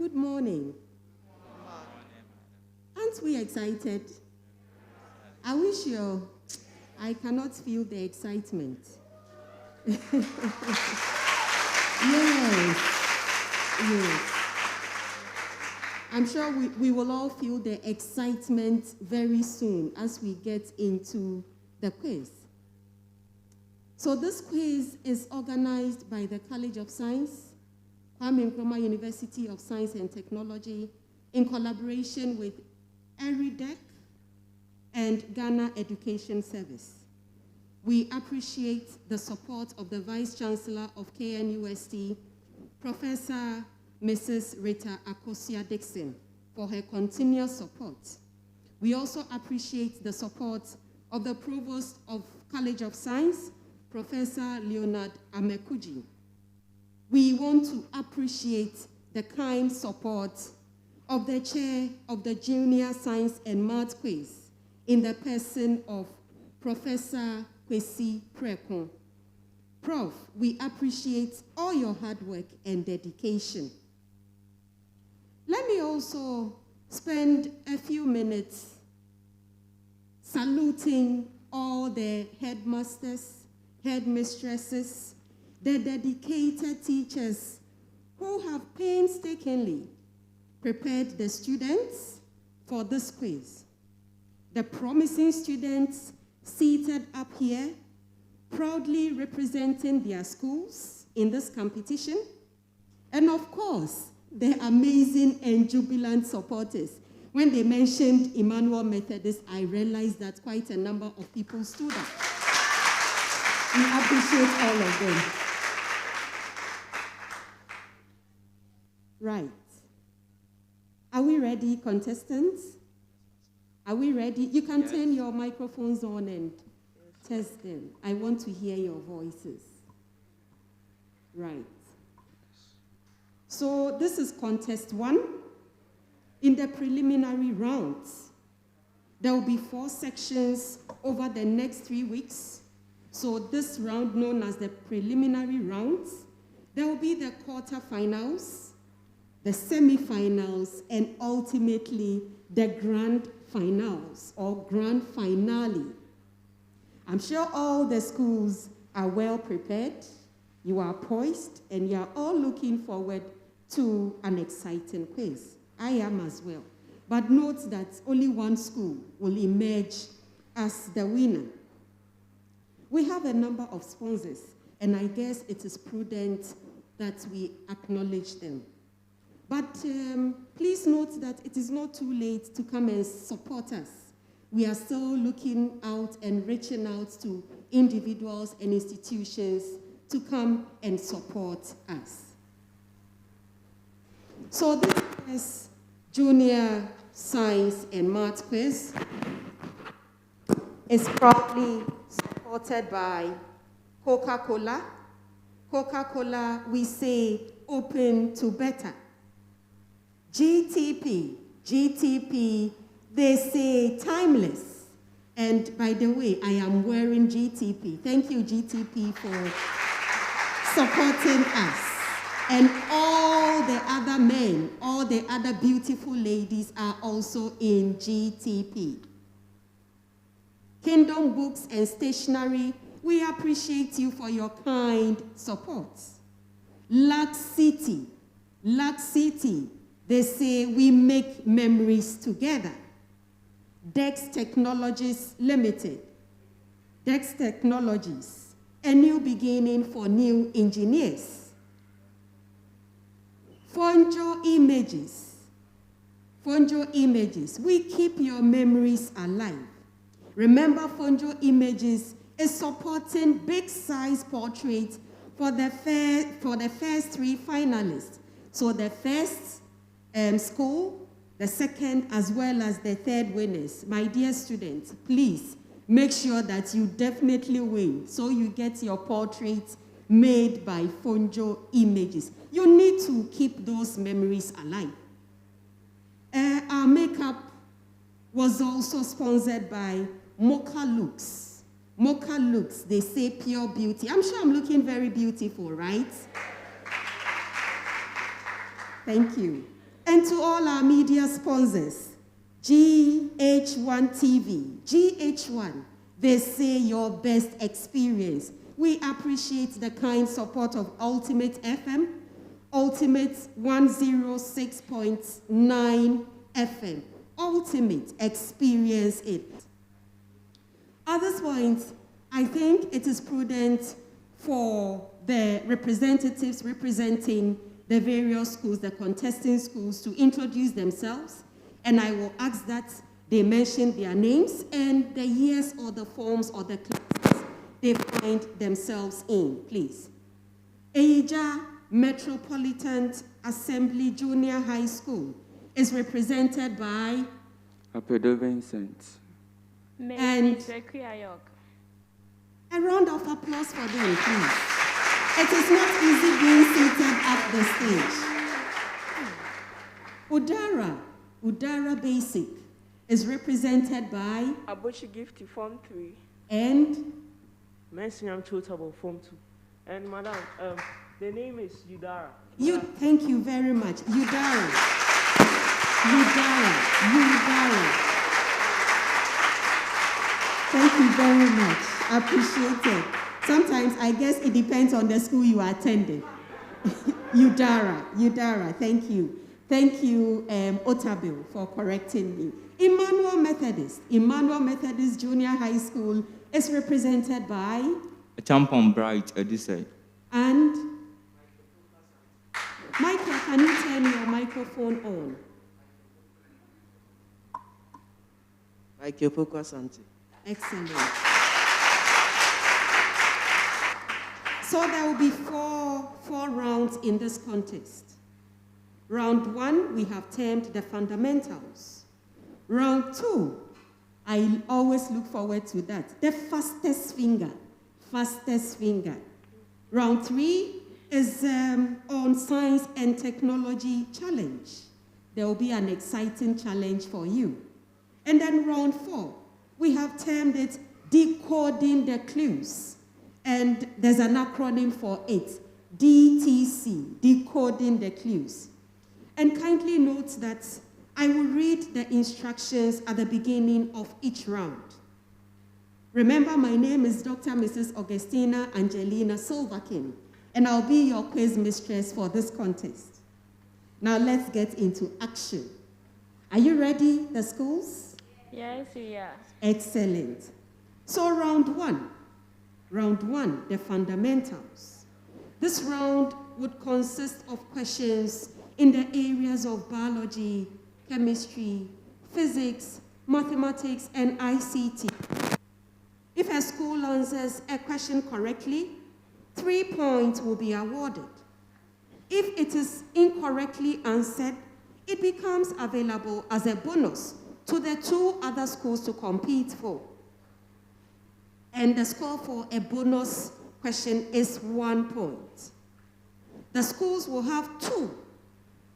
good morning. Aren't we excited? I wish I cannot feel the excitement. Yes. I'm sure we will all feel the excitement very soon as we get into the quiz. So this quiz is organized by the College of Science, Kwame Nkrumah University of Science and Technology, in collaboration with ERIDEC and Ghana Education Service. We appreciate the support of the Vice Chancellor of KNUST, Professor Mrs. Rita Akosia-Dixon, for her continuous support. We also appreciate the support of the Provost of College of Science, Professor Leonard Amekuji. We want to appreciate the kind support of the Chair of the Junior Science and Math Quiz in the person of Professor Kwesi Preko. Prof, we appreciate all your hard work and dedication. Let me also spend a few minutes saluting all the headmasters, headmistresses, the dedicated teachers who have painstakingly prepared the students for this quiz. The promising students seated up here, proudly representing their schools in this competition, and of course, the amazing and jubilant supporters. When they mentioned Emmanuel Methodist, I realized that quite a number of people stood up. We appreciate all of them. Right. Are we ready, contestants? Are we ready? You can turn your microphones on and test them. I want to hear your voices. Right. So this is contest 1. In the preliminary rounds, there will be 4 sections over the next 3 weeks. So this round, known as the preliminary rounds, there will be the quarterfinals, the semifinals, and ultimately the grand finals or grand finale. I'm sure all the schools are well prepared, you are poised, and you are all looking forward to an exciting quiz. I am as well. But note that only one school will emerge as the winner. We have a number of sponsors, and I guess it is prudent that we acknowledge them. But please note that it is not too late to come and support us. We are still looking out and reaching out to individuals and institutions to come and support us. So this is Junior Science and Math Quiz. It's proudly supported by Coca-Cola. Coca-Cola, we say open to better. GTP, they say timeless. And by the way, I am wearing GTP. Thank you, GTP, for supporting us. And all the other men, all the other beautiful ladies are also in GTP. Kingdom Books and Stationery, we appreciate you for your kind support. Lux City, they say we make memories together. Dex Technologies Limited, Dex Technologies, a new beginning for new engineers. Fonjo Images, we keep your memories alive. Remember, Fonjo Images is supporting big size portraits for the first 3 finalists. So the first school, the second, as well as the third winners. My dear students, please make sure that you definitely win so you get your portraits made by Fonjo Images. You need to keep those memories alive. Our makeup was also sponsored by Mocha Looks. Mocha Looks, they say pure beauty. I'm sure I'm looking very beautiful, right? Thank you. And to all our media sponsors, GH1 TV, GH1, they say your best experience. We appreciate the kind support of Ultimate FM, Ultimate 106.9 FM. Ultimate, experience it. At this point, I think it is prudent for the representatives representing the various schools, the contesting schools, to introduce themselves, and I will ask that they mention their names and the years or the forms or the classes they find themselves in, please. AYIGYA Metropolitan Assembly Junior High School is represented by Apedo Vincent. And a round of applause for them, please. It is not easy being seated at the stage. UADARRA Basic is represented by Abochi Gifty Form 3 and Mensiam Chotable Form 2. And Madam, the name is UADARRA. Thank you very much. UADARRA. Thank you very much. I appreciate it. Sometimes I guess it depends on the school you are attending. UADARRA, thank you. Thank you, Otabil, for correcting me. Emmanuel Methodist Junior High School is represented by Champon Bright Edisei. And Michael, can you turn your microphone on? Michael Pokwasante. Excellent. So there will be four rounds in this contest. Round 1, we have termed the fundamentals. Round 2, I always look forward to that. The fastest finger. Round 3 is on science and technology challenge. There will be an exciting challenge for you. And then round 4, we have termed it decoding the clues. And there's an acronym for it, DTC, decoding the clues. And kindly note that I will read the instructions at the beginning of each round. Remember, my name is Dr. Mrs. Augustina Angelina Silverkin, and I'll be your quiz mistress for this contest. Now let's get into action. Are you ready, the schools? Yes, we are. Excellent. So round 1, the fundamentals. This round would consist of questions in the areas of biology, chemistry, physics, mathematics, and ICT. If a school answers a question correctly, 3 points will be awarded. If it is incorrectly answered, it becomes available as a bonus to the 2 other schools to compete for. And the score for a bonus question is 1 point. The schools will have 2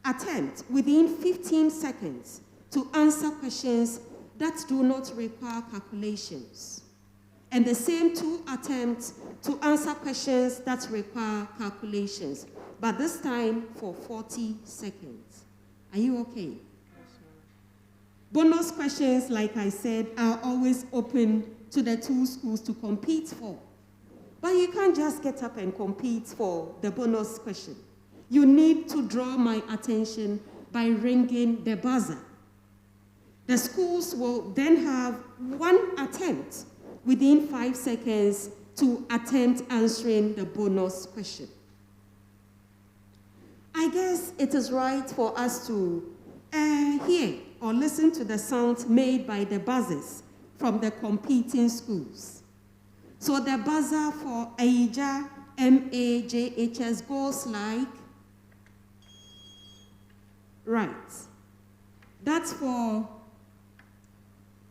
attempts within 15 seconds to answer questions that do not require calculations. And the same 2 attempts to answer questions that require calculations, but this time for 40 seconds. Are you okay? Yes, ma'am. Bonus questions, like I said, are always open to the 2 schools to compete for. But you can't just get up and compete for the bonus question. You need to draw my attention by ringing the buzzer. The schools will then have 1 attempt within 5 seconds to attempt answering the bonus question. I guess it is right for us to hear or listen to the sound made by the buzzers from the competing schools. So the buzzer for AYIGYA MAJHS goes like, right. That's for,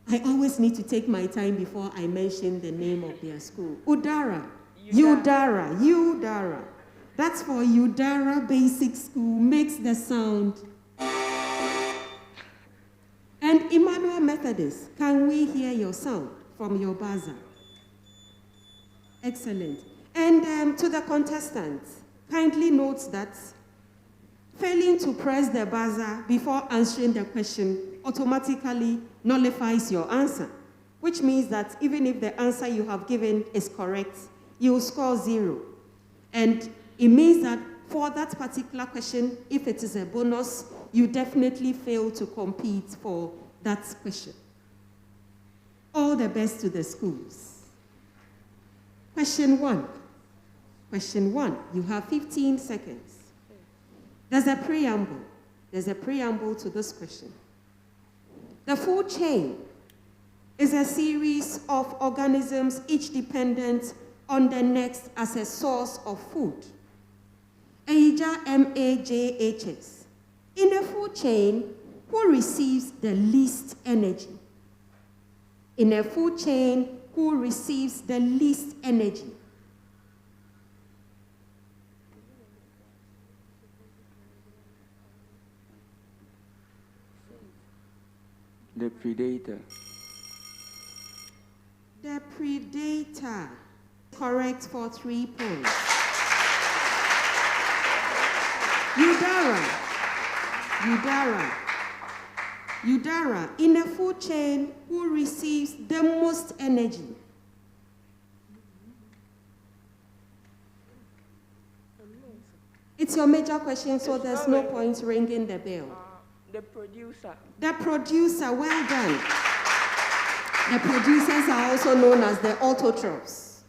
I always need to take my time before I mention the name of their school. UADARRA. That's for UADARRA Basic School, makes the sound. And Emmanuel Methodist, can we hear your sound from your buzzer? Excellent. And to the contestants, kindly note that Failing to press the buzzer before answering the question automatically nullifies your answer, which means that even if the answer you have given is correct, you will score 0. And it means that for that particular question, if it is a bonus, you definitely fail to compete for that question. All the best to the schools. Question 1. Question 1, you have 15 seconds. There's a preamble. There's a preamble to this question. The food chain is a series of organisms, each dependent on the next as a source of food. AYIGYA MAJHS. In a food chain, who receives the least energy? In a food chain, who receives the least energy? The predator. The predator. Correct for 3 points. UADARRA. In a food chain, who receives the most energy? It's your major question, so there's no point ringing the bell. The producer. The producer, well done. The producers are also known as the autotrophs.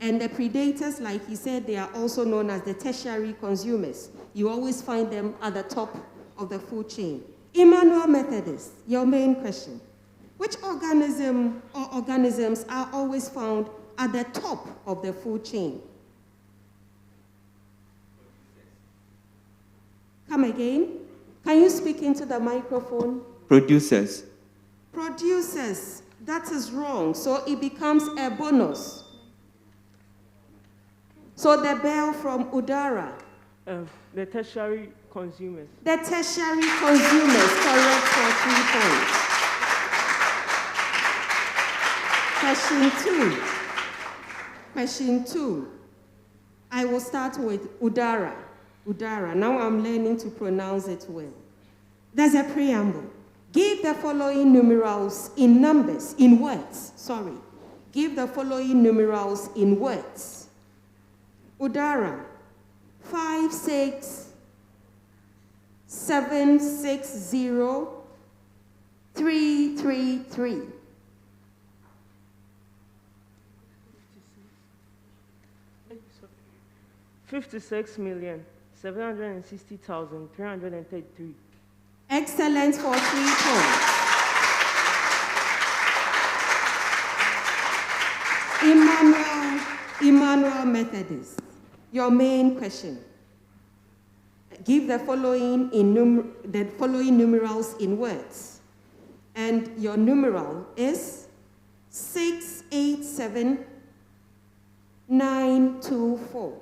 And the predators, like he said, they are also known as the tertiary consumers. You always find them at the top of the food chain. Emmanuel Methodist, your main question. Which organism or organisms are always found at the top of the food chain? Come again. Can you speak into the microphone? Producers. Producers. That is wrong. So it becomes a bonus. So the bell from UADARRA. The tertiary consumers. The tertiary consumers, correct for 3 points. Question 2. Question 2. I will start with UADARRA. UADARRA. Now I'm learning to pronounce it well. There's a preamble. Give the following numerals in numbers, in words, sorry. Give the following numerals in words. UADARRA, 56760-333. 56,760,333. Excellent for 3 points. Emmanuel Methodist, your main question. Give the following numerals in words. And your numeral is 687924.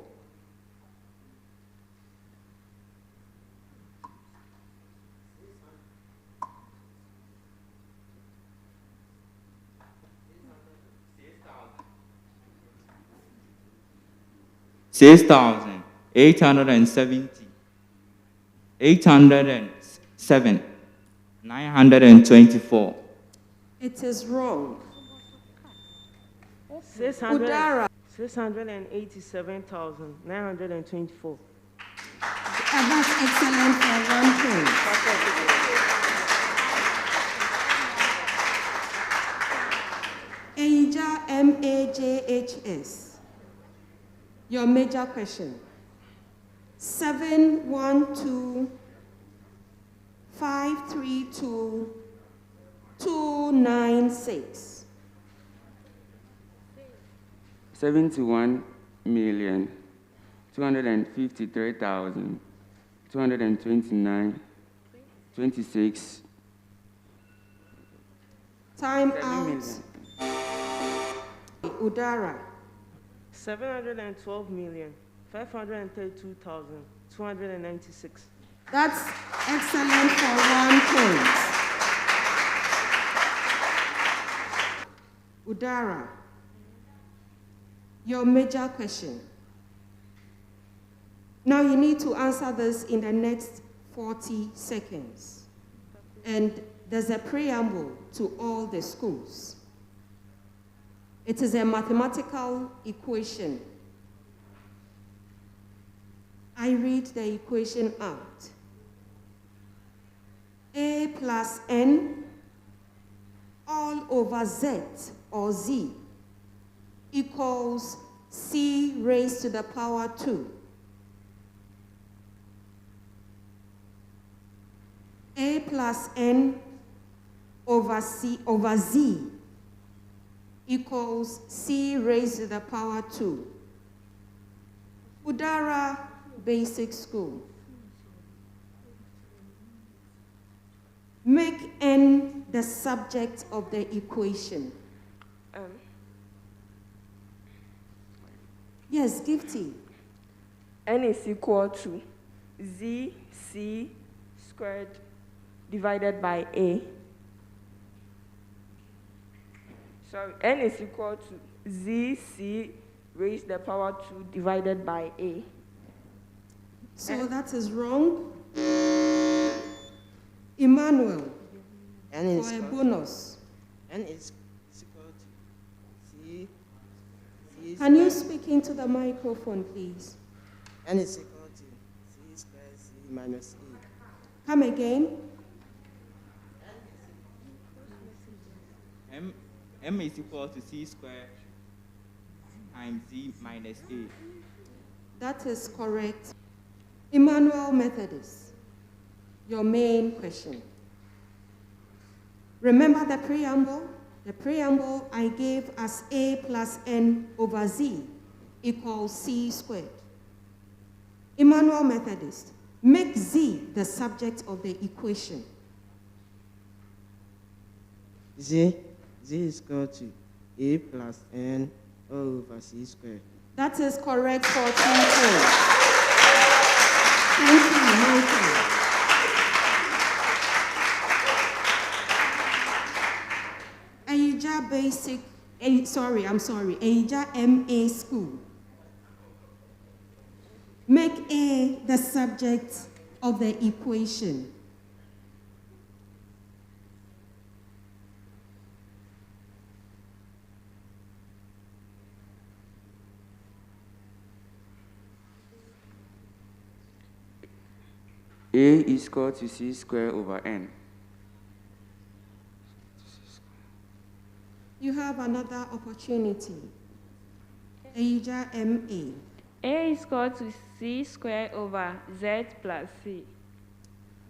$6,870, 807, 924. It is wrong. UADARRA. 687,924. And that's excellent for 1 point. AYIGYA MAJHS. Your major question. 712,532,296. 71,253,229.26. Time out. UADARRA. 712,532,296. That's excellent for 1 point. UADARRA, your major question. Now you need to answer this in the next 40 seconds. And there's a preamble to all the schools. It is a mathematical equation. I read the equation out. A plus N all over Z or Z equals C raised to the power 2. A plus N over C over Z equals C raised to the power 2. UADARRA Basic School. Make N the subject of the equation. Yes, Gifty. N is equal to ZC squared divided by A. Sorry, N is equal to ZC raised to the power 2 divided by A. So that is wrong. Emmanuel, for a bonus. N is equal to C. Can you speak into the microphone, please? N is equal to C squared C minus A. Come again. M is equal to C squared times Z minus A. That is correct. Emmanuel Methodist, your main question. Remember the preamble? The preamble I gave as A plus N over Z equals C squared. Emmanuel Methodist, make Z the subject of the equation. Z is equal to A plus N all over C squared. That is correct for 2 points. Thank you, Michael. AYIGYA Basic, AYIGYA MA School. Make A the subject of the equation. A is equal to C squared over N. You have another opportunity. AYIGYA MA. A is equal to C squared over Z plus C.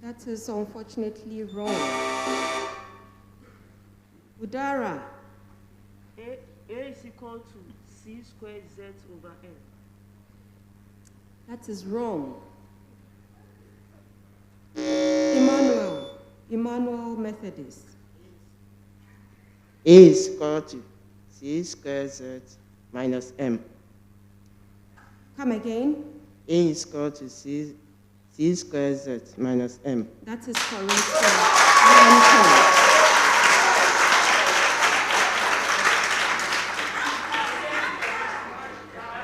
That is unfortunately wrong. UADARRA. A is equal to C squared Z over N. That is wrong. Emmanuel Methodist. A is equal to C squared Z minus M. Come again. A is equal to C squared Z minus M. That is correct. for 1 point.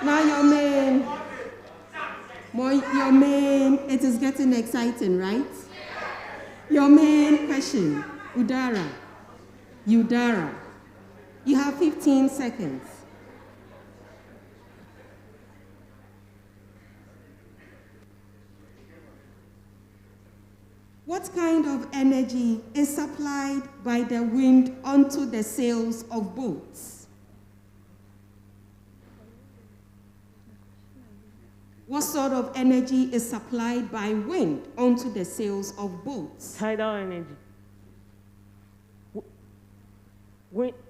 Now your main, it is getting exciting, right? Your main question, UADARRA. You have 15 seconds. What kind of energy is supplied by the wind onto the sails of boats? What sort of energy is supplied by wind onto the sails of boats? Tidal energy.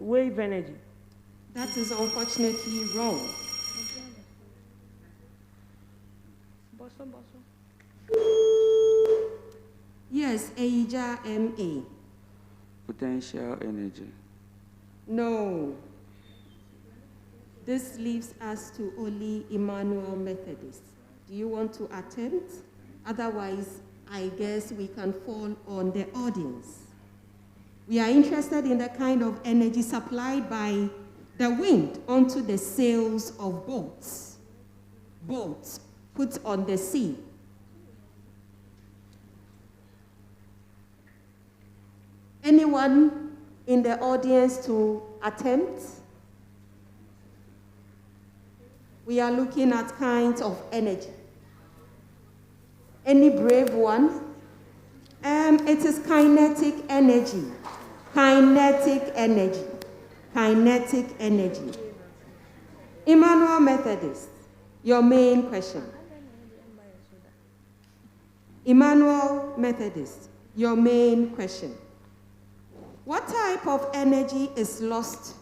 Wave energy. That is unfortunately wrong. Yes, AYIGYA MA. Potential energy. No. This leaves us to only Emmanuel Methodist. Do you want to attempt? Otherwise, I guess we can fall on the audience. We are interested in the kind of energy supplied by the wind onto the sails of boats. Boats put on the sea. Anyone in the audience to attempt? We are looking at kinds of energy. Any brave one? It is kinetic energy. Kinetic energy. Kinetic energy. Emmanuel Methodist, your main question. Emmanuel Methodist, your main question. What type of energy is lost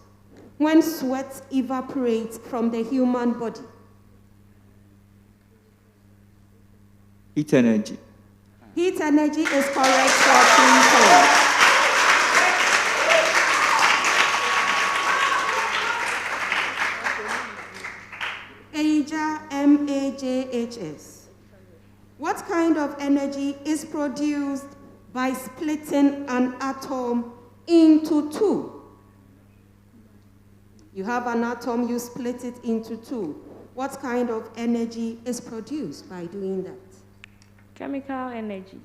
when sweat evaporates from the human body? Heat energy. Heat energy is correct for 3 points. AYIGYA, MAJHS. What kind of energy is produced by splitting an atom into 2? You have an atom, you split it into 2. What kind of energy is produced by doing that? Chemical energy.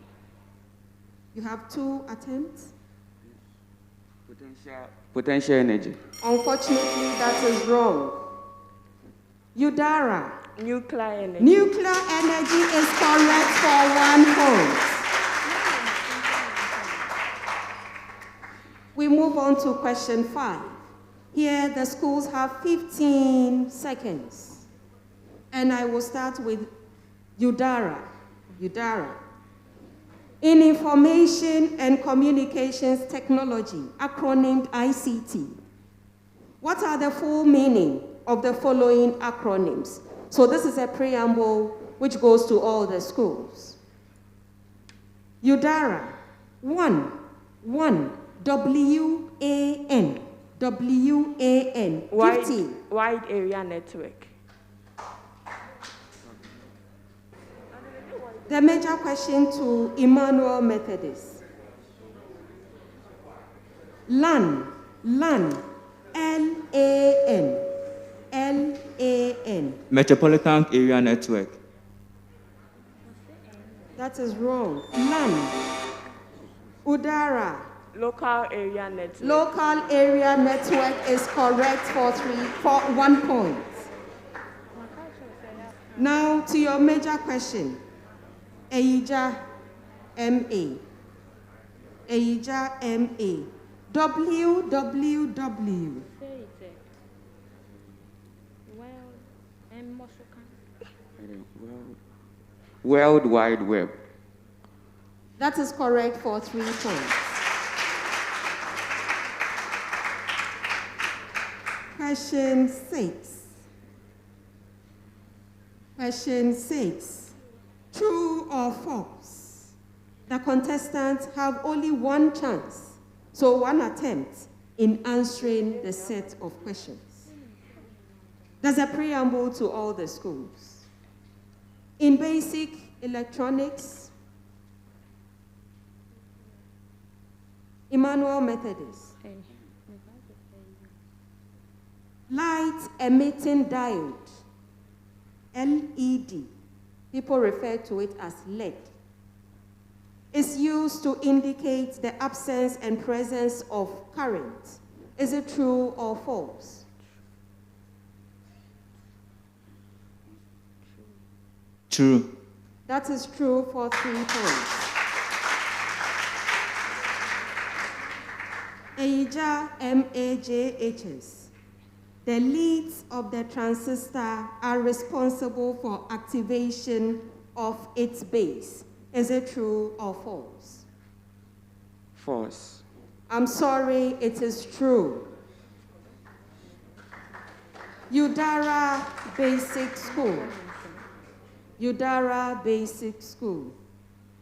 You have 2 attempts. Potential energy. Unfortunately, that is wrong. UADARRA. Nuclear energy. Nuclear energy is correct for 1 point. We move on to question 5. Here, the schools have 15 seconds. And I will start with UADARRA. UADARRA. In Information and Communications Technology, acronymed ICT, what are the full meaning of the following acronyms? So this is a preamble which goes to all the schools. UADARRA, 1, WAN, WAN, 50. Wide area network. The major question to Emmanuel Methodist. LAN, LAN, LAN, LAN. Metropolitan area network. That is wrong. LAN. UADARRA. Local area network. Local area network is correct for 1 point. Now to your major question. AYIGYA, MA. AYIGYA, MA. WWW. World Wide Web. That is correct for 3 points. Question 6. Question 6. True or false? The contestants have only 1 chance, so 1 attempt in answering the set of questions. There's a preamble to all the schools. In basic electronics, Emmanuel Methodist, light emitting diode, LED, people refer to it as LED, is used to indicate the absence and presence of current. Is it true or false? True. That is true for 3 points. AYIGYA, MAJHS. The leads of the transistor are responsible for activation of its base. Is it true or false? False. I'm sorry, it is true. UADARRA Basic School. UADARRA Basic School.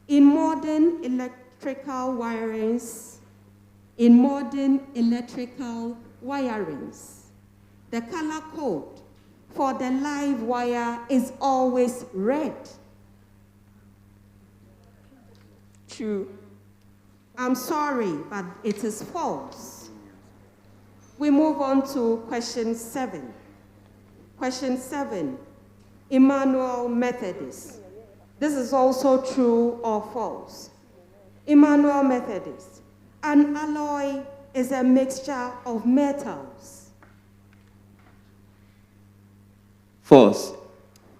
In modern electrical wirings, the color code for the live wire is always red. True. I'm sorry, but it is false. We move on to question 7. Question 7, Emmanuel Methodist. This is also true or false. Emmanuel Methodist. An alloy is a mixture of metals. False.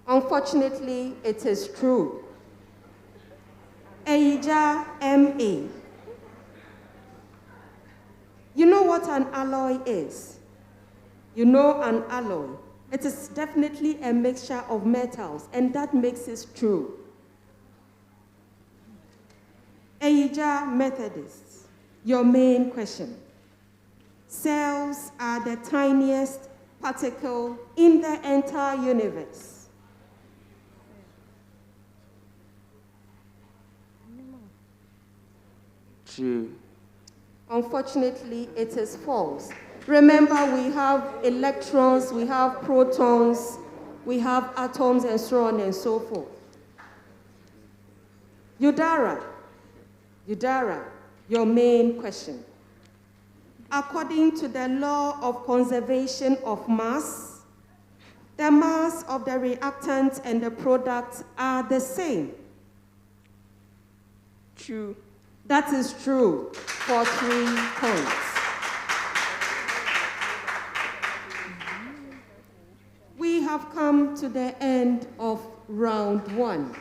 Unfortunately, it is true. AYIGYA MA. You know what an alloy is? You know an alloy. It is definitely a mixture of metals, and that makes it true. AYIGYA Methodists, your main question. Cells are the tiniest particle in the entire universe. True. Unfortunately, it is false. Remember, we have electrons, we have protons, we have atoms, and so on and so forth. UADARRA, your main question. According to the law of conservation of mass, the mass of the reactant and the product are the same. True. That is true for 3 points. We have come to the end of round 1.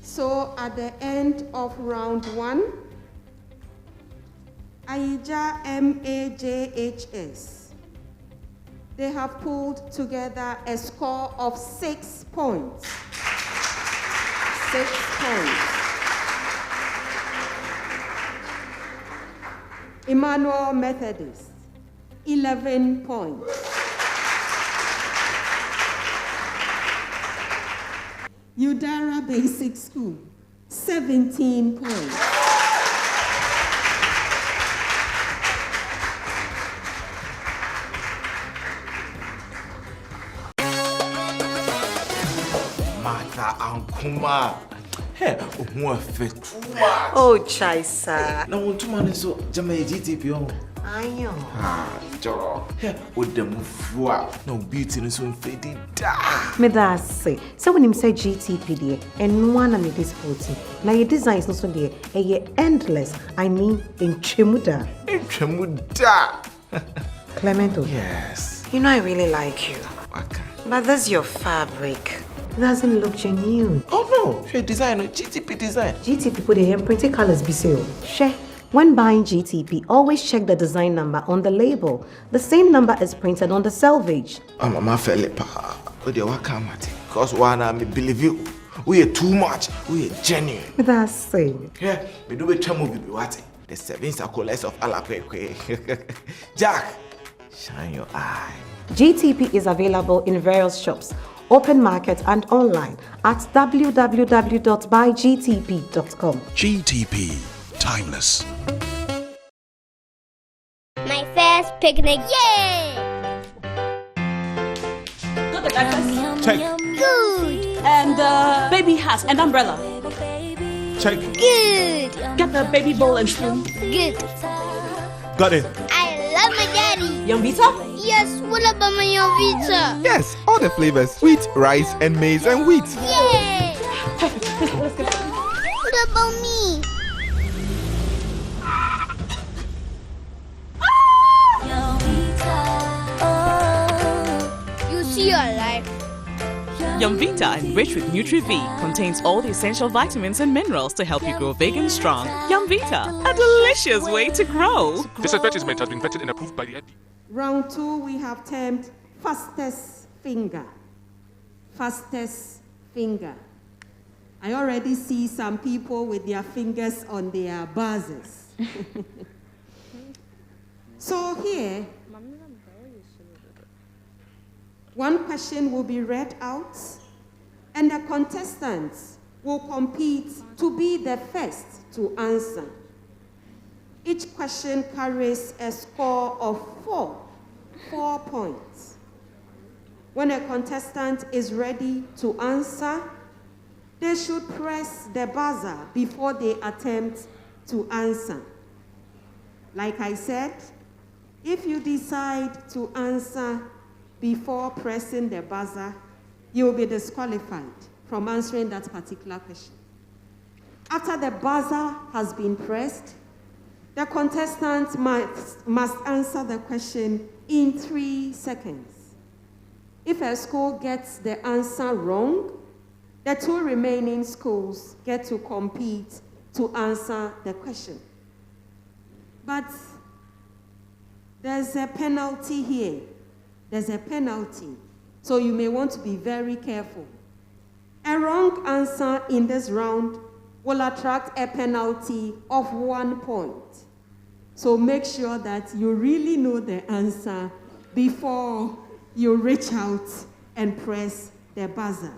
So at the end of round 1, AYIGYA MAJHS, they have pulled together a score of 6 points. 6 points. Emmanuel Methodist, 11 points. UADARRA Basic School, 17 points. Mata Ankuma. Hey, Oh, Chaisa. Now, what man is so Jamaica GTP on? I know. Joe. Hey, with the move, no beauty is so faded. Me that's say. So when him say GTP there, and one of me this photo. Now your design is not so there. And you endless. I mean, in Chemuda. In Chemuda. Clemento. Yes. You know I really like you. Okay. But that's your fabric. It doesn't look genuine. Oh no, your design, GTP design. GTP put the handprinted colors be sale. Share. When buying GTP, always check the design number on the label. The same number is printed on the selvage. I'm Philip. But you what come at it? Cause one I believe you. We are too much. We are genuine. That's same. Yeah, we do a movie be what? The 7 circles of Alapeque. Jack, shine your eye. GTP is available in various shops, open market and online at www.buygtp.com. GTP, timeless. My first picnic, yay! Got the breakfast? Check. Good! And the baby hat and umbrella? Check. Good! Get the baby bowl and spoon? Good! Got it. I love my daddy! Young Vita? Yes, what about my young pizza? Yes, all the flavors: wheat, rice, and maize and wheat. Yay! What about me? You see your life. Young Vita, enriched with Nutri-V, contains all the essential vitamins and minerals to help you grow big and strong. Young Vita, a delicious way to grow. This advertisement has been vetted and approved by the FDA. Round 2, we have termed fastest finger. Fastest finger. I already see some people with their fingers on their buzzers. So here, one question will be read out, and the contestants will compete to be the first to answer. Each question carries a score of 4 points. When a contestant is ready to answer, they should press the buzzer before they attempt to answer. Like I said, if you decide to answer before pressing the buzzer, you will be disqualified from answering that particular question. After the buzzer has been pressed, the contestant must answer the question in 3 seconds. If a school gets the answer wrong, the 2 remaining schools get to compete to answer the question. But there's a penalty here. There's a penalty. So you may want to be very careful. A wrong answer in this round will attract a penalty of 1 point. So make sure that you really know the answer before you reach out and press the buzzer.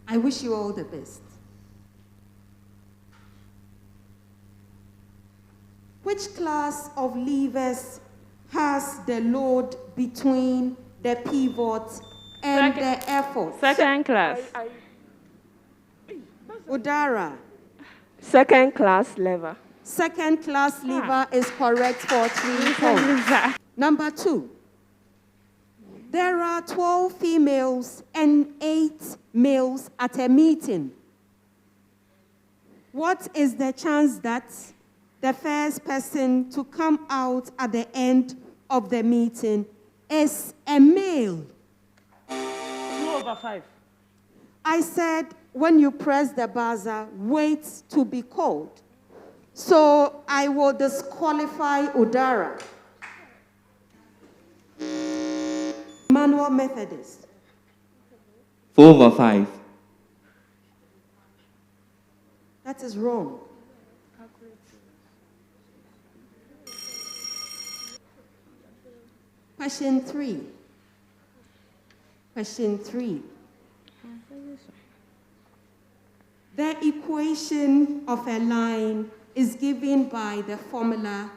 I wish you all the best. Which class of levers has the load between the pivot and the effort? Second class. UADARRA. Second class lever. Second class lever is correct for 3 points. Number 2. There are 12 females and 8 males at a meeting. What is the chance that the first person to come out at the end of the meeting is a male? 2/5. I said, when you press the buzzer, wait to be called. So I will disqualify UADARRA. Manual Methodist. 4/5. That is wrong. Question 3. Question 3. The equation of a line is given by the formula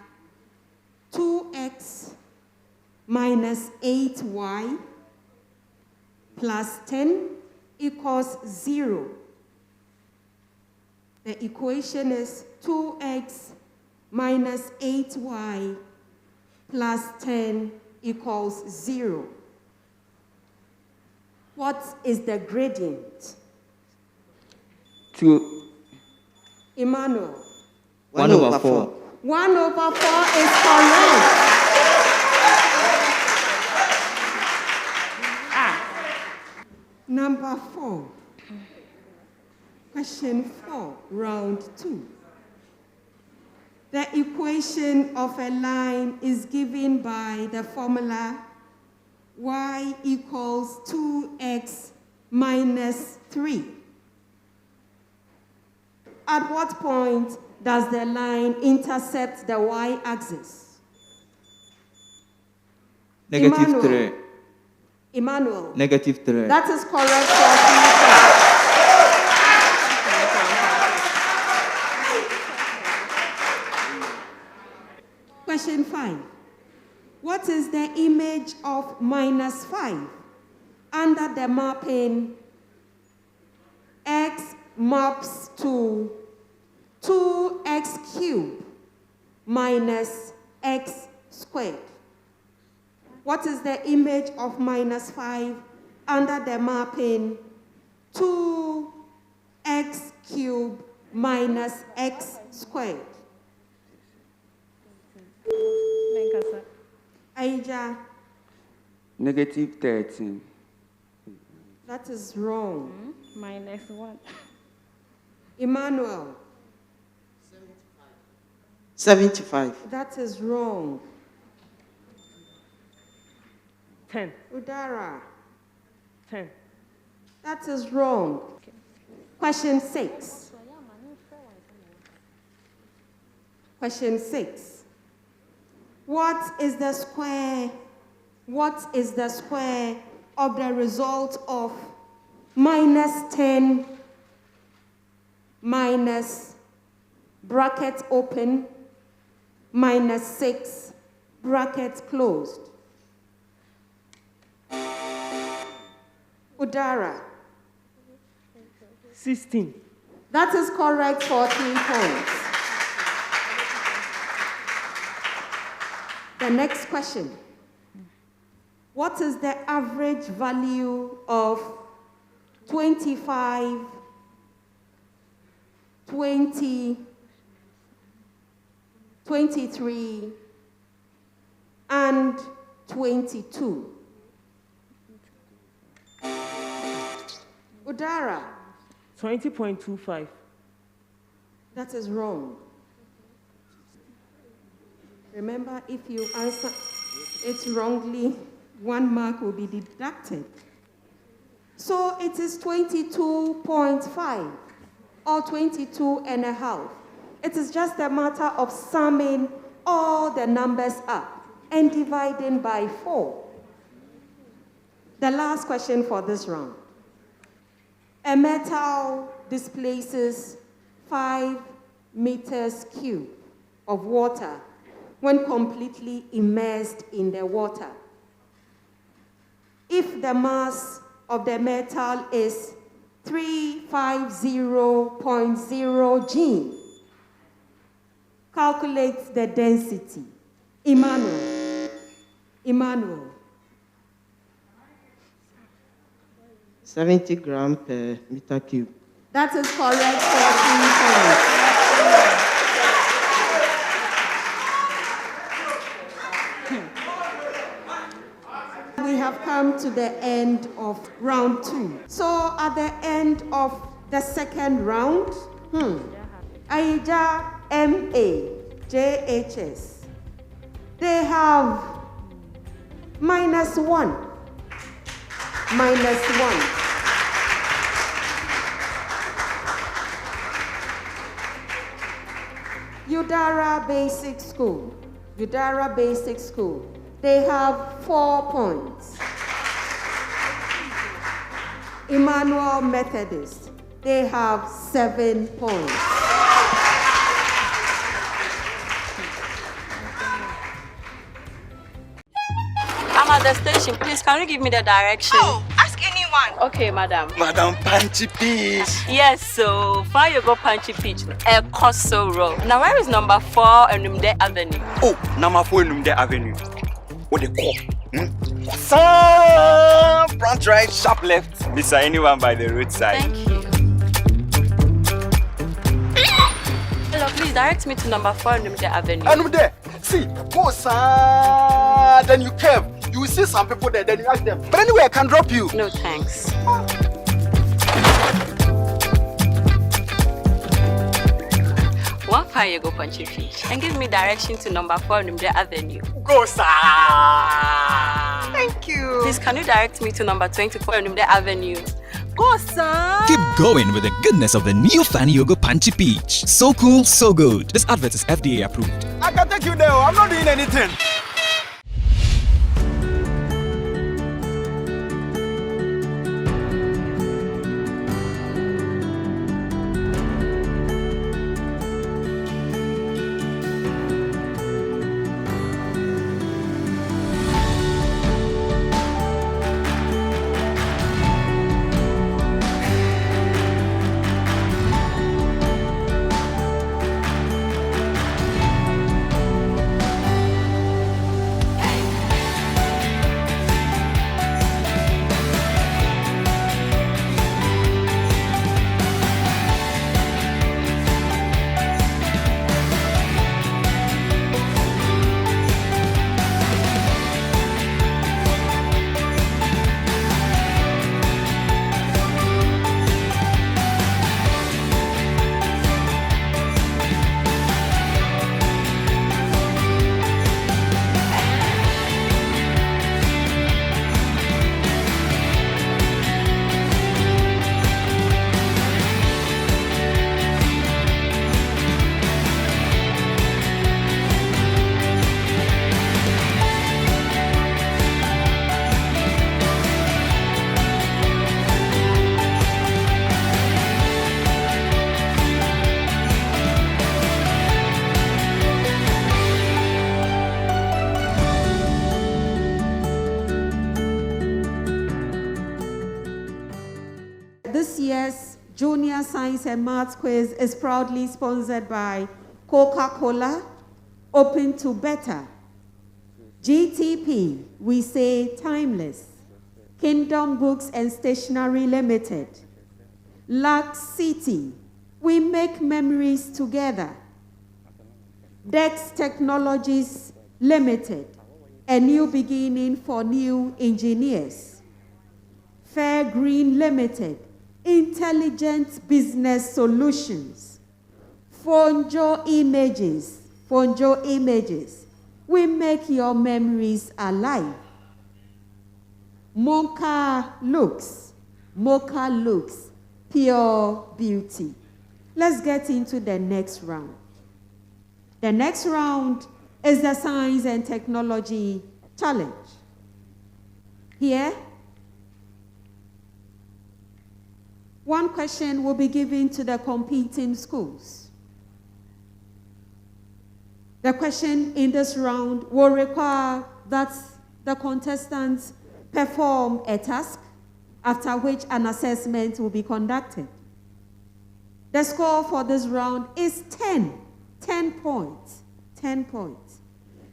2x minus 8y plus 10 equals 0. The equation is 2x minus 8y plus 10 equals 0. What is the gradient? 2. Emmanuel. 1/4. 1/4 is correct. Number 4. Question 4, round 2. The equation of a line is given by the formula y equals 2x minus 3. At what point does the line intercept the y-axis? -3. Emmanuel. -3. That is correct for 3 points. Question 5. What is the image of -5 under the mapping x maps to 2x cubed minus x squared? What is the image of -5 under the mapping 2x cubed minus x squared? AYIGYA. -13. That is wrong. -1. Emmanuel. 75. That is wrong. 10. UADARRA. 10. That is wrong. Question 6. Question 6. What is the square of the result of -10 minus bracket open -6 bracket closed? UADARRA. 16. That is correct for 3 points. The next question. What is the average value of 25 20, 23, and 22. UADARRA. 20.25. That is wrong. Remember, if you answer it wrongly, 1 mark will be deducted. So it is 22.5 or 22.5. It is just a matter of summing all the numbers up and dividing by 4. The last question for this round. A metal displaces 5 meters cubed of water when completely immersed in the water. If the mass of the metal is 350.0 G, calculate the density. Emmanuel. 70 grams per meter cube. That is correct for 3 points. We have come to the end of round 2. So at the end of the second round, AYIGYA, MA, JHS, they have -1. UADARRA Basic School, they have 4 points. Emmanuel Methodist, they have 7 points. I'm at the station. Please, can you give me the direction? Oh, ask anyone. Okay, madam. Madam Punchy Peach. Yes, so far you go Punchy Peach. A Coso Road. Now, where is number 4 and Numde Avenue? Oh, number 4 Numde Avenue. What they call? Front right, sharp left. Miss anyone by the roadside. Thank you. Hello, please direct me to number 4 Numde Avenue. Numde. See, go sir. Then you curve. You will see some people there, then you ask them. But anyway, I can drop you. No, thanks. One fire you go Punchy Fish and give me direction to number 4 Numde Avenue. Go sir. Thank you. Please, can you direct me to number 24 Numde Avenue? Go, sir. Keep going with the goodness of the new Fanny Yogo Punchy Peach. So cool, so good. This advert is FDA approved. I can take you there. I'm not doing anything. This year's Junior Science and Maths Quiz is proudly sponsored by Coca-Cola, Open to Better, GTP, we say timeless, Kingdom Books and Stationery Limited, Lux City, We make memories together. Dex Technologies Limited, a new beginning for new engineers. Fair Green Limited, intelligent business solutions. Fonjo Images, we make your memories alive. Mocha Looks, pure beauty. Let's get into the next round. The next round is the Science and Technology Challenge. Here, one question will be given to the competing schools. The question in this round will require that the contestants perform a task, after which an assessment will be conducted. The score for this round is 10 points.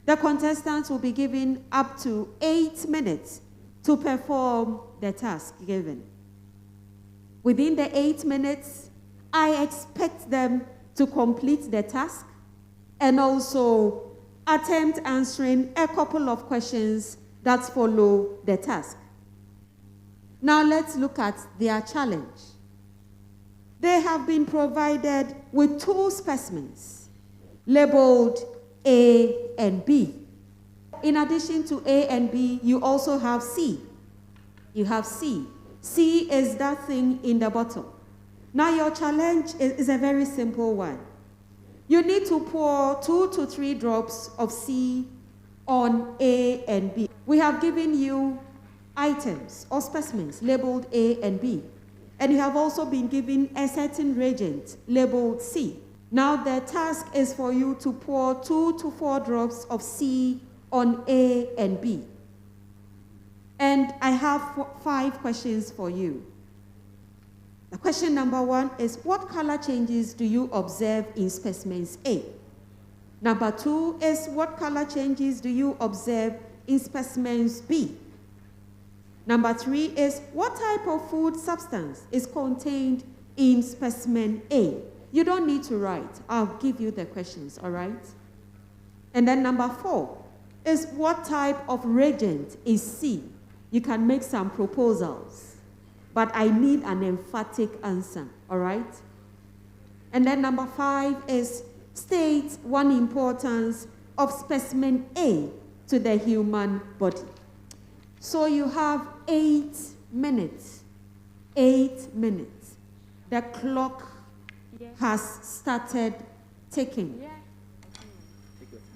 The contestants will be given up to 8 minutes to perform the task given. Within the 8 minutes, I expect them to complete the task and also attempt answering a couple of questions that follow the task. Now let's look at their challenge. They have been provided with 2 specimens labeled A and B. In addition to A and B, you also have C. You have C. C is that thing in the bottle. Now your challenge is a very simple one. You need to pour 2 to 3 drops of C on A and B. We have given you items or specimens labeled A and B. And you have also been given a certain reagent labeled C. Now the task is for you to pour 2 to 4 drops of C on A and B. And I have 5 questions for you. The question number 1 is, what color changes do you observe in specimens A? Number 2 is, what color changes do you observe in specimens B? Number 3 is, what type of food substance is contained in specimen A? You don't need to write. I'll give you the questions, all right? And then number 4 is, what type of reagent is C? You can make some proposals, but I need an emphatic answer, all right? And then number 5 is, state one importance of specimen A to the human body. So you have 8 minutes. 8 minutes. The clock has started ticking. Take your time.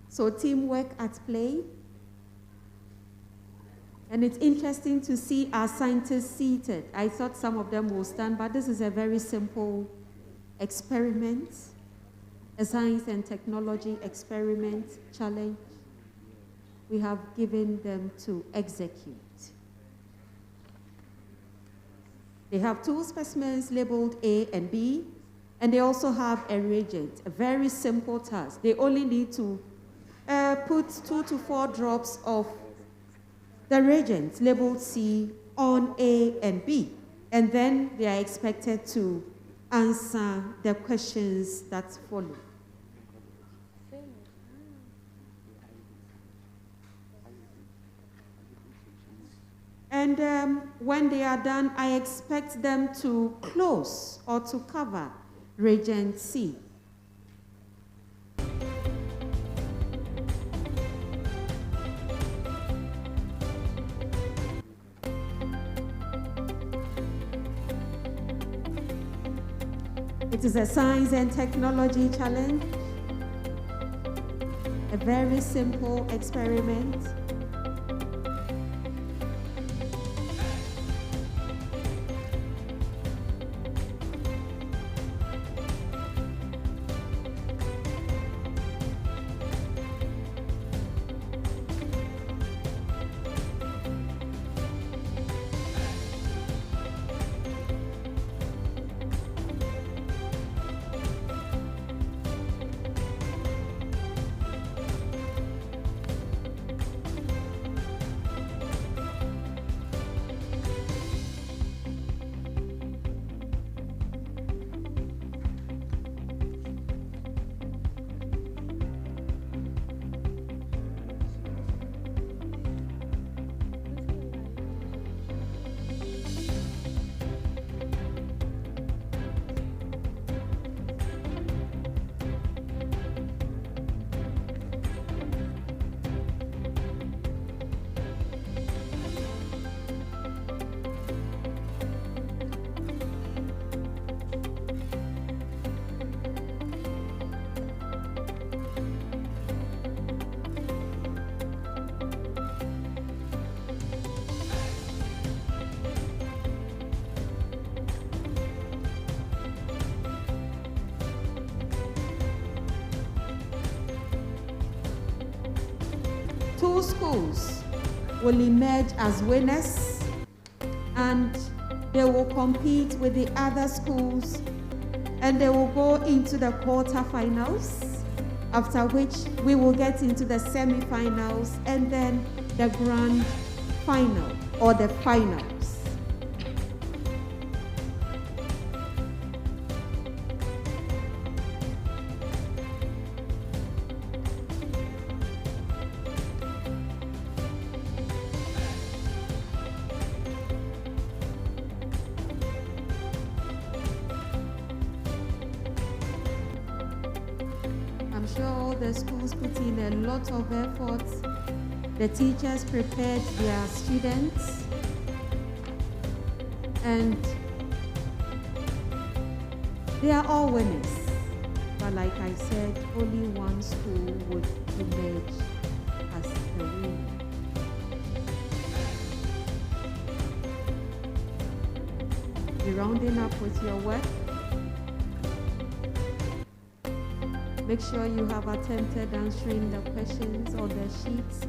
So teamwork at play. And it's interesting to see our scientists seated. I thought some of them will stand, but this is a very simple experiment, a science and technology experiment challenge. We have given them to execute. They have 2 specimens labeled A and B, and they also have a reagent, a very simple task. They only need to put 2 to 4 drops of the reagent labeled C on A and B, and then they are expected to answer the questions that follow. And when they are done, I expect them to close or to cover reagent C. It is a science and technology challenge, a very simple experiment. 2 schools will emerge as winners, and they will compete with the other schools, and they will go into the quarterfinals, after which we will get into the semi-finals and then the grand final or the finals. I'm sure all the schools put in a lot of effort. The teachers prepared their students, and they are all winners. But like I said, only one school would emerge as the winner. You're rounding up with your work. Make sure you have attempted answering the questions on the sheets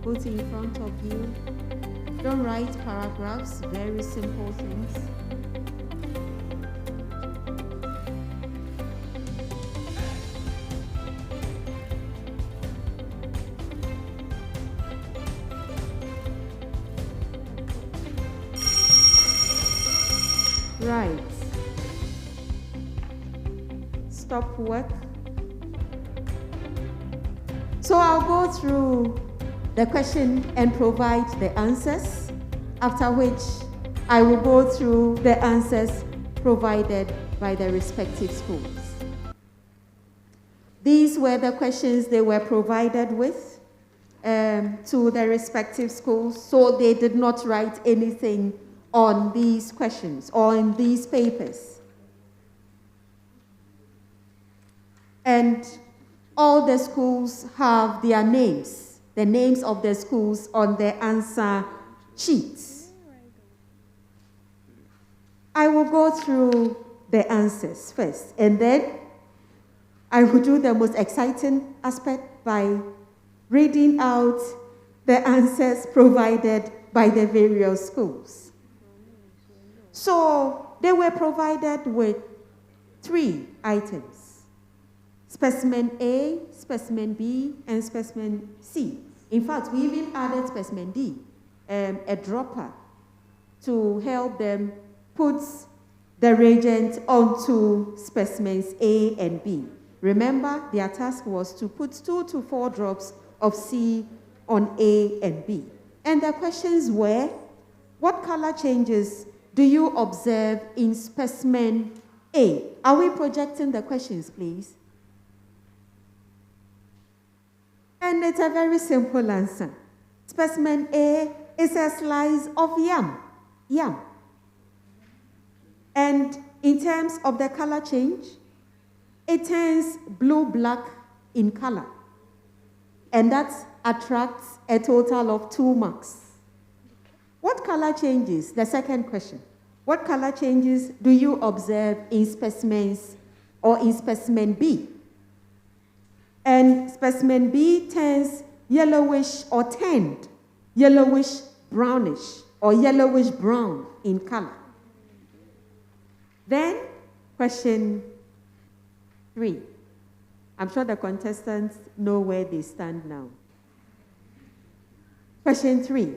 put in front of you. Don't write paragraphs, very simple things. Right. Stop work. So I'll go through the question and provide the answers, after which I will go through the answers provided by the respective schools. These were the questions they were provided with to the respective schools, so they did not write anything on these questions or in these papers. And all the schools have their names, the names of the schools on the answer sheets. I will go through the answers first, and then I will do the most exciting aspect by reading out the answers provided by the various schools. So they were provided with 3 items. Specimen A, specimen B, and specimen C. In fact, we even added specimen D, a dropper, to help them put the reagent onto specimens A and B. Remember, their task was to put 2 to 4 drops of C on A and B. And the questions were, what color changes do you observe in specimen A? Are we projecting the questions, please? And it's a very simple answer. Specimen A is a slice of yam. Yam. And in terms of the color change, it turns blue-black in color. And that attracts a total of 2 marks. What color changes? The second question. What color changes do you observe in specimens or in specimen B? And specimen B turns yellowish or tanned, yellowish brownish or yellowish brown in color. Then, question 3. I'm sure the contestants know where they stand now. Question 3.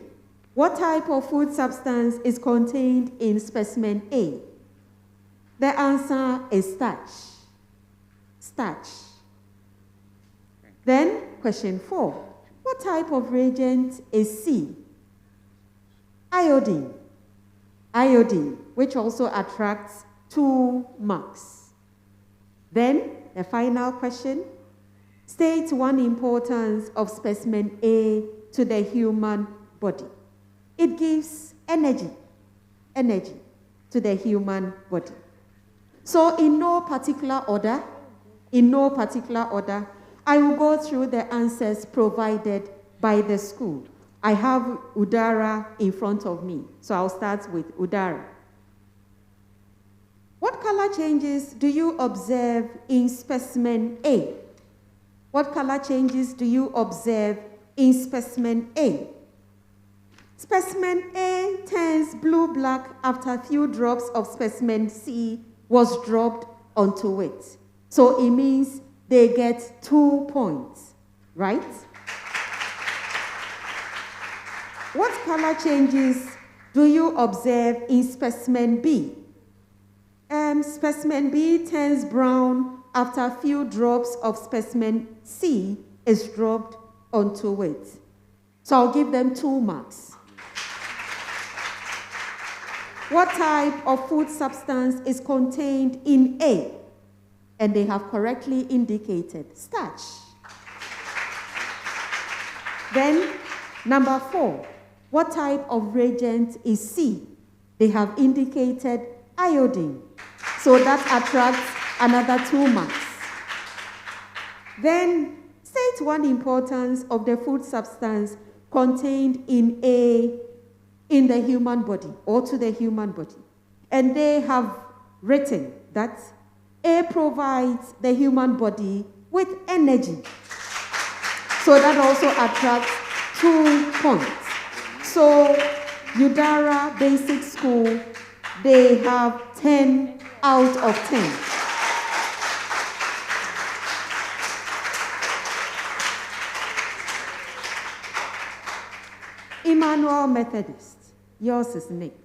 What type of food substance is contained in specimen A? The answer is starch. Starch. Then, question 4. What type of reagent is C? Iodine. Iodine, which also attracts 2 marks. Then, the final question. State one importance of specimen A to the human body. It gives energy to the human body. So in no particular order, I will go through the answers provided by the school. I have UADARRA in front of me, so I'll start with UADARRA. What color changes do you observe in specimen A? What color changes do you observe in specimen A? Specimen A turns blue-black after a few drops of specimen C was dropped onto it. So it means they get 2 points, right? What color changes do you observe in specimen B? Specimen B turns brown after a few drops of specimen C is dropped onto it. So I'll give them 2 marks. What type of food substance is contained in A? And they have correctly indicated starch. Then, number 4, what type of reagent is C? They have indicated iodine. So that attracts another 2 marks. Then, state one importance of the food substance contained in A in the human body or to the human body. And they have written that A provides the human body with energy. So that also attracts 2 points. So UADARRA Basic School, they have 10 out of 10. Emmanuel Methodist, yours is next.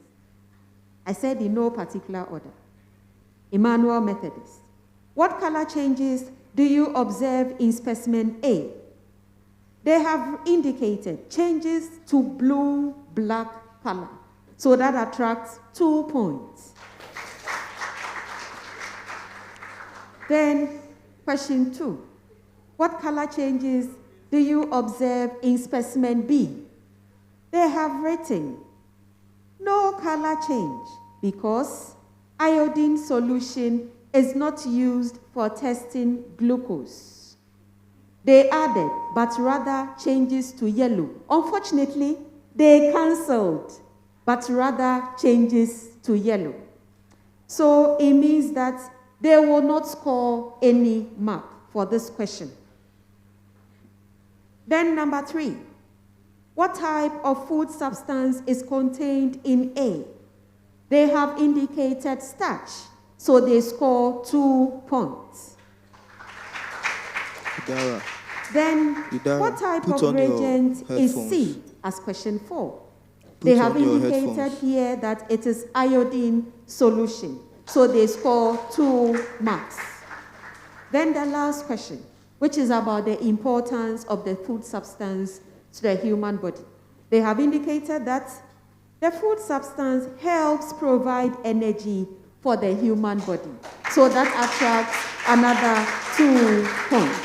I said in no particular order. Emmanuel Methodist. What color changes do you observe in specimen A? They have indicated changes to blue-black color. So that attracts 2 points. Then, question 2. What color changes do you observe in specimen B? They have written no color change because iodine solution is not used for testing glucose. They added, but rather changes to yellow. Unfortunately, they cancelled, but rather changes to yellow. So it means that they will not score any mark for this question. Then number 3. What type of food substance is contained in A? They have indicated starch, so they score 2 points. UADARRA. Then, UADARRA, what type put of on your reagent is headphones. C as question 4? Put They have on your indicated headphones. here that it is iodine solution, so they score 2 marks. Then the last question, which is about the importance of the food substance to the human body. They have indicated that the food substance helps provide energy for the human body. So that attracts another 2 points.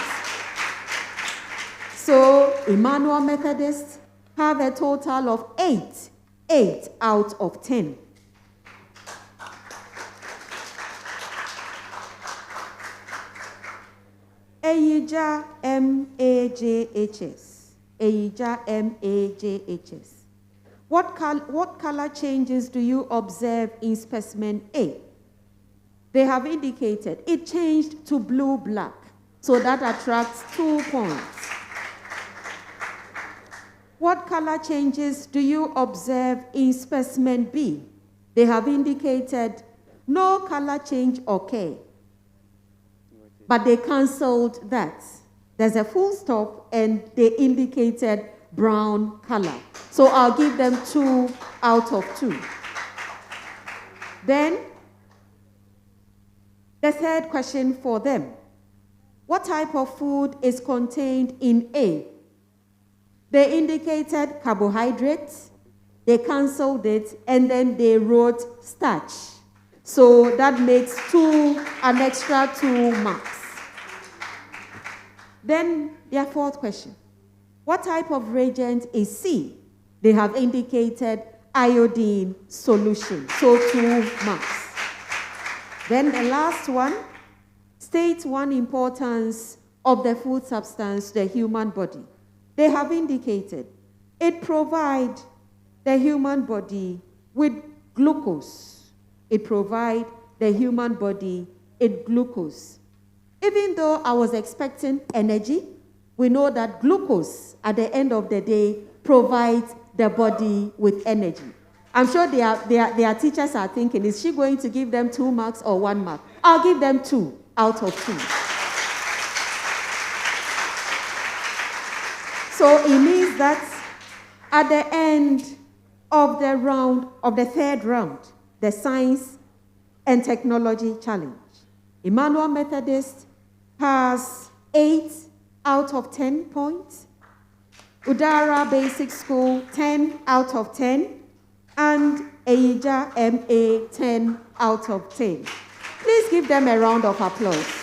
So Emmanuel Methodist have a total of 8 out of 10. AYIGYA MAJHS. AYIGYA MAJHS. What color changes do you observe in specimen A? They have indicated it changed to blue-black, so that attracts 2 points. What color changes do you observe in specimen B? They have indicated no color change occurred, but they cancelled that. There's a full stop and they indicated brown color. So I'll give them 2 out of 2. Then, the third question for them. What type of food is contained in A? They indicated carbohydrates, they cancelled it, and then they wrote starch. So that makes an extra 2 marks. Then their fourth question. What type of reagent is C? They have indicated iodine solution, so 2 marks. Then the last one, state one importance of the food substance to the human body. They have indicated it provides the human body with glucose. It provides the human body with glucose. Even though I was expecting energy, we know that glucose, at the end of the day, provides the body with energy. I'm sure their teachers are thinking, is she going to give them 2 marks or 1 mark? I'll give them 2 out of 2. So it means that at the end of the third round, the Science and Technology Challenge, Emmanuel Methodist has 8 out of 10 points, UADARRA Basic School 10 out of 10, and AYIGYA MA 10 out of 10. Please give them a round of applause.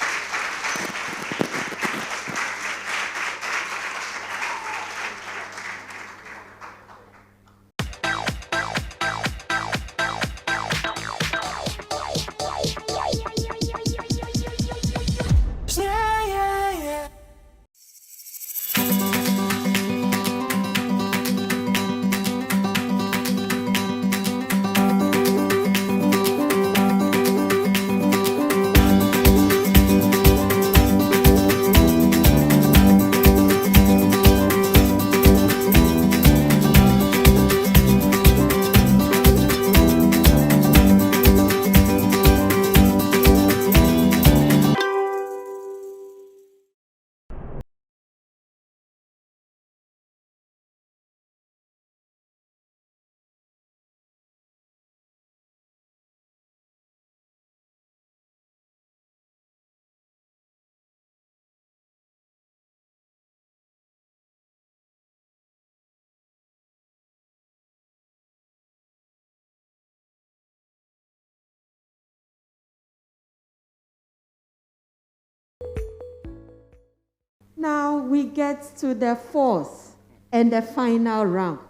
Now we get to the fourth and the final round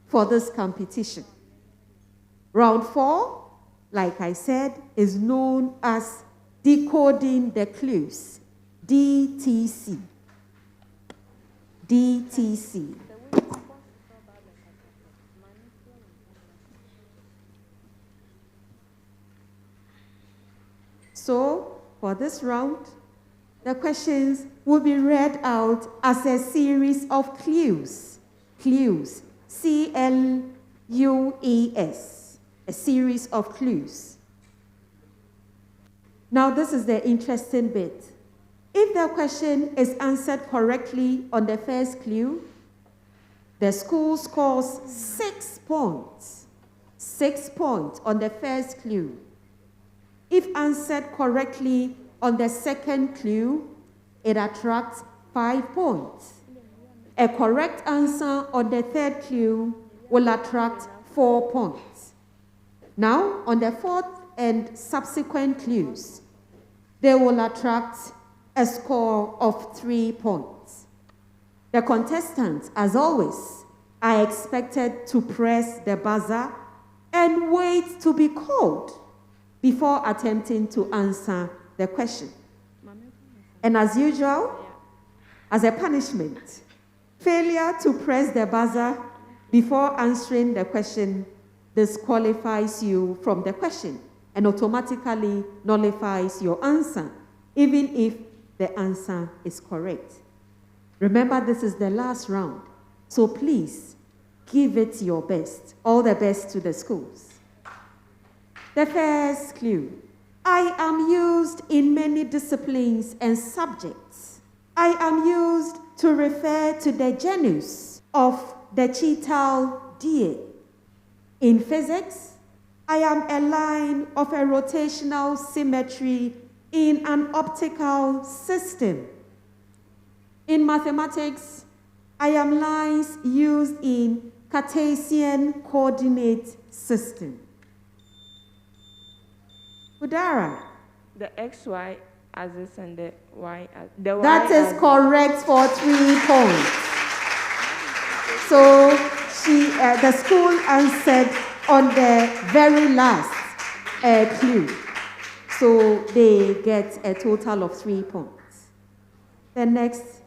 for this competition. Round 4, like I said, is known as Decoding the Clues, DTC. DTC. So, for this round, the questions will be read out as a series of clues. Clues. C-L-U-E-S. A series of clues. Now, this is the interesting bit. If the question is answered correctly on the first clue, the school scores 6 points. 6 points on the first clue. If answered correctly on the second clue, it attracts 5 points. A correct answer on the third clue will attract 4 points. Now, on the fourth and subsequent clues, they will attract a score of 3 points. The contestants, as always, are expected to press the buzzer and wait to be called before attempting to answer the question. And as usual, as a punishment, failure to press the buzzer before answering the question disqualifies you from the question and automatically nullifies your answer, even if the answer is correct. Remember, this is the last round, so please give it your best. All the best to the schools. The first clue. I am used in many disciplines and subjects. I am used to refer to the genus of the cheetah deer. In physics, I am a line of a rotational symmetry in an optical system. In mathematics, I am lines used in Cartesian coordinate system. UADARRA. The XY axis and the Y axis. That is correct for 3 points. So the school answered on the very last clue. So they get a total of 3 points. The next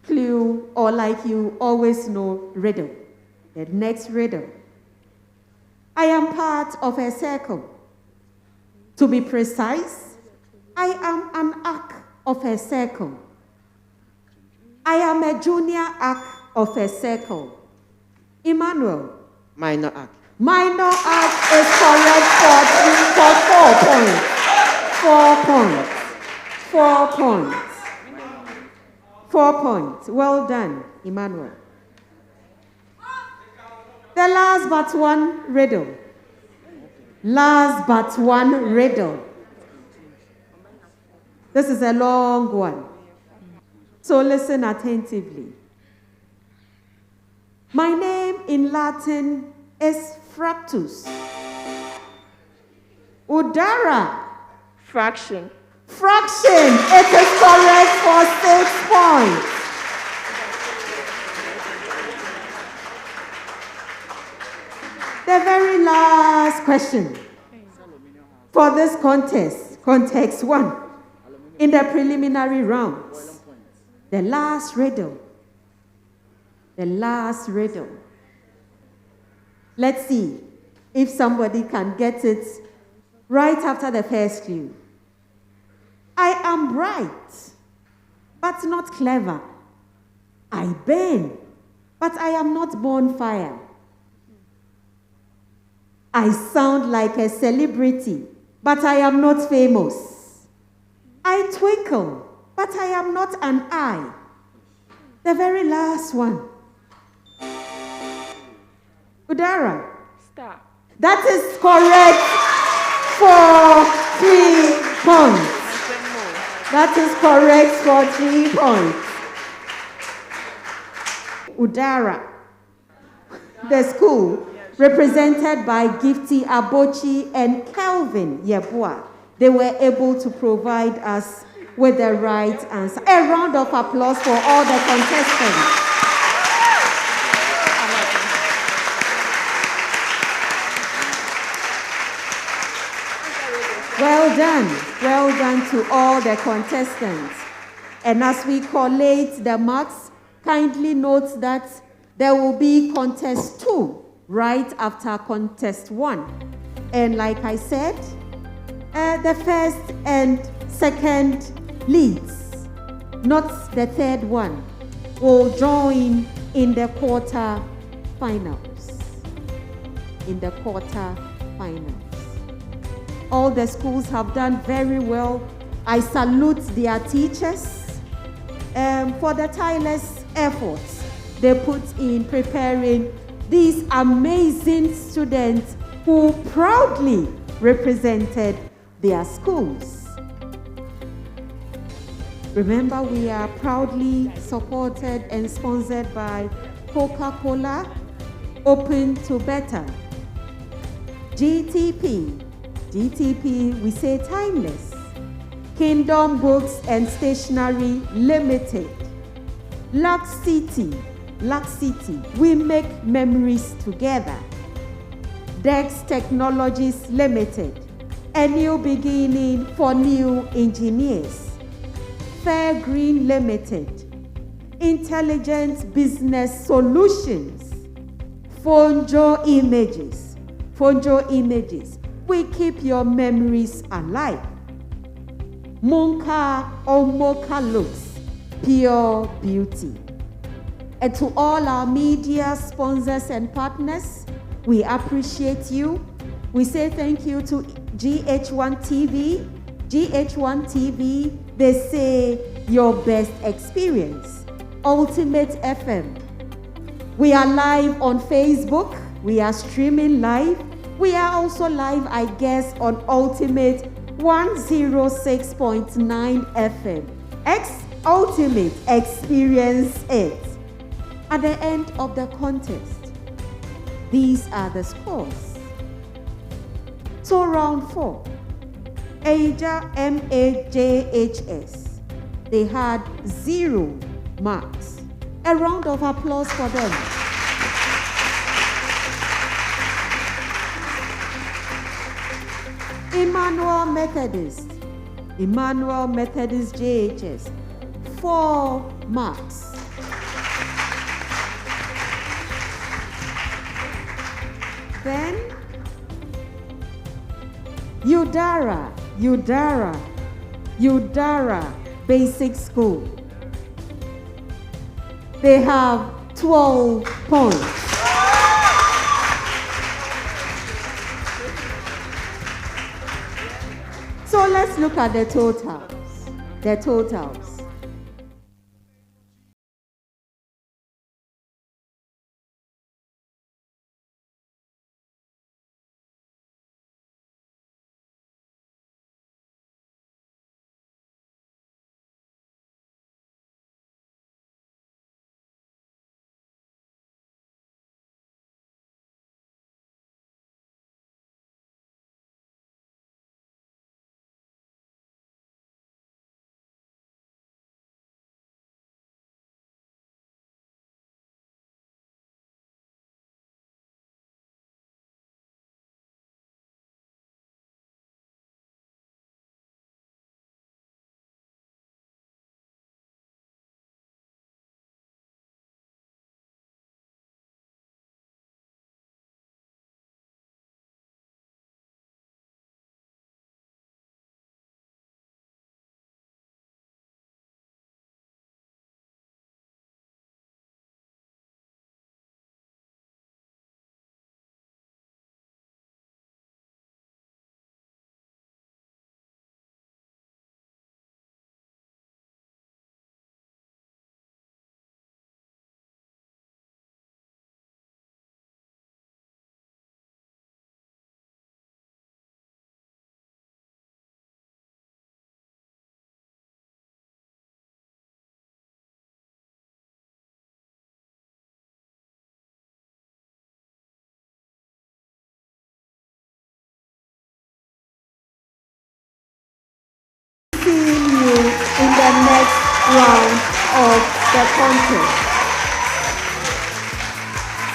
clue, or like you always know, riddle. The next riddle. I am part of a circle. To be precise, I am an arc of a circle. I am a junior arc of a circle. Emmanuel. Minor arc. Minor arc is correct for 4 points. 4 points. 4 points. 4 points. Well done, Emmanuel. The last but one riddle. Last but one riddle. This is a long one. So listen attentively. My name in Latin is Fructus. UADARRA. Fraction. Fraction. It is correct for 6 points. The very last question for this contest, context 1, in the preliminary rounds. The last riddle. The last riddle. Let's see if somebody can get it right after the first clue. I am bright, but not clever. I burn, but I am not bonfire. I sound like a celebrity, but I am not famous. I twinkle, but I am not an eye. The very last one. UADARRA. Star. That is correct for 3 points. That is correct for 3 points. UADARRA, the school, represented by Gifty Abochi and Kelvin Yeboah, they were able to provide us with the right answer. A round of applause for all the contestants. Well done to all the contestants. And as we collate the marks, kindly note that there will be contest 2 right after contest 1. And like I said, the first and second leads, not the third one, will join in the quarter finals. In the quarter finals. All the schools have done very well. I salute their teachers for the tireless efforts they put in preparing these amazing students who proudly represented their schools. Remember, we are proudly supported and sponsored by Coca-Cola, Open to Better, GTP, we say timeless, Kingdom Books and Stationery Limited, Lux City, we make memories together, Dex Technologies Limited, a new beginning for new engineers, Fair Green Limited, Intelligent Business Solutions, Fonjo Images, we keep your memories alive. Monka or Mocha Looks, pure beauty. And to all our media sponsors and partners, we appreciate you. We say thank you to GH1 TV. GH1 TV, they say your best experience. Ultimate FM. We are live on Facebook. We are streaming live. We are also live, I guess, on Ultimate 106.9 FM. Ultimate, experience it. At the end of the contest, these are the scores. So round 4, AYIGYA MAJHS, they had 0 marks. A round of applause for them. Emmanuel Methodist JHS, 4 marks. Then UADARRA Basic School, they have 12 points. So let's look at the totals. The totals.